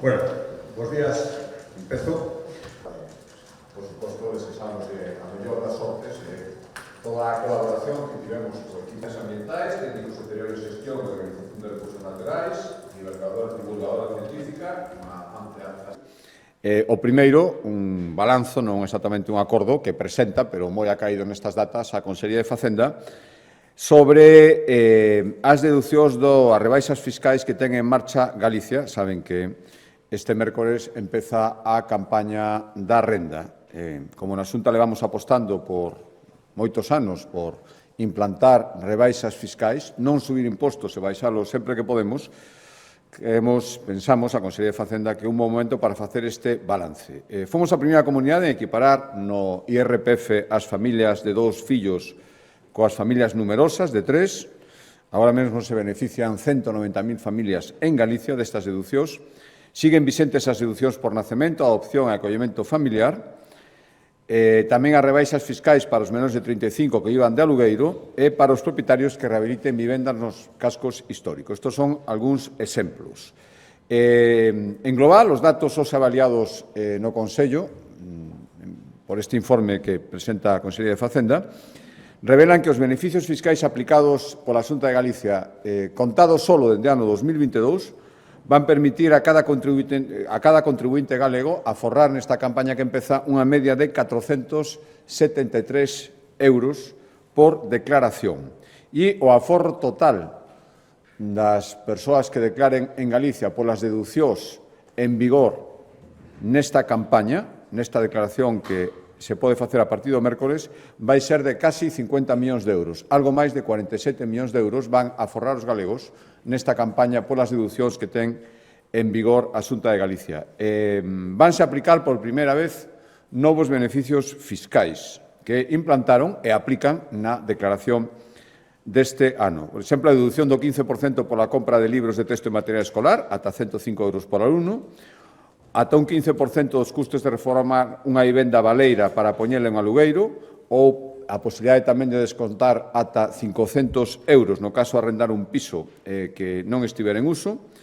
Bueno, bos días. Empezo. Por suposto, desexamos a mellor das sortes toda a colaboración que tivemos con equipos ambientais, técnicos superiores de gestión e organización de recursos naturais, divulgadora científica, unha amplia... O primeiro, un balanzo, non exactamente un acordo, que presenta, pero moi ha caído nestas datas, a Consellería de Facenda, sobre as deducións as rebaixas fiscais que ten en marcha Galicia. Saben que este mércores empeza a campaña da renda. Como na Xunta levamos apostando por moitos anos por implantar rebaixas fiscais, non subir impostos e baixalos sempre que podemos, pensamos, a Consellería de Facenda, que é un bom momento para facer este balance. Fomos a primeira comunidade en equiparar no IRPF as familias de 2 fillos coas familias numerosas de 3. Agora mesmo se benefician 190.000 familias en Galicia destas deducións. Siguen vixentes as deducións por nacemento, adopción e acollemento familiar. Tamén as rebaixas fiscais para os menores de 35 que vivan de alugueiro e para os propietarios que rehabiliten vivendas nos cascos históricos. Estos son algúns exemplos. En global, os datos os avaliados no Consello, por este informe que presenta a Consellería de Facenda, revelan que os beneficios fiscais aplicados pola Xunta de Galicia, contados solo dende o ano 2022, van permitir a cada contribuinte galego aforrar nesta campaña que empeza unha media de 473 euros por declaración. E o aforro total das persoas que declaren en Galicia polas deducións en vigor nesta campaña, nesta declaración que se pode facer a partir do mércores, vai ser de casi 50 millóns de euros. Algo máis de 47 millóns de euros van a forrar os galegos nesta campaña polas deducións que ten en vigor a Xunta de Galicia. Vanse aplicar por primeira vez novos beneficios fiscais que implantaron e aplican na declaración deste ano. Por exemplo, a deducción do 15% pola compra de libros de texto e material escolar, ata 105 euros por alumno, ata un 15% dos custos de reformar unha vivenda baleira para poñela en alugueiro, ou a posibilidade tamén de descontar ata 500 euros no caso de arrendar un piso que non estivera en uso.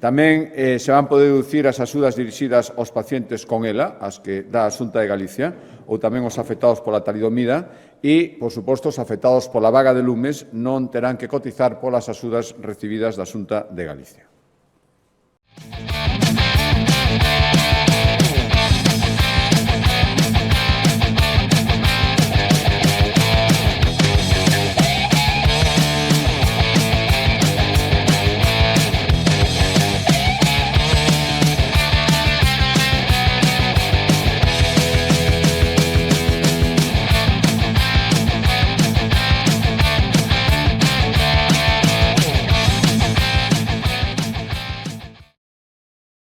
Tamén se van poder deducir as axudas dirixidas aos pacientes con ELA, as que dá a Xunta de Galicia, ou tamén os afectados pola talidomida e, por suposto, os afectados pola vaga de lumes non terán que cotizar polas axudas recibidas da Xunta de Galicia.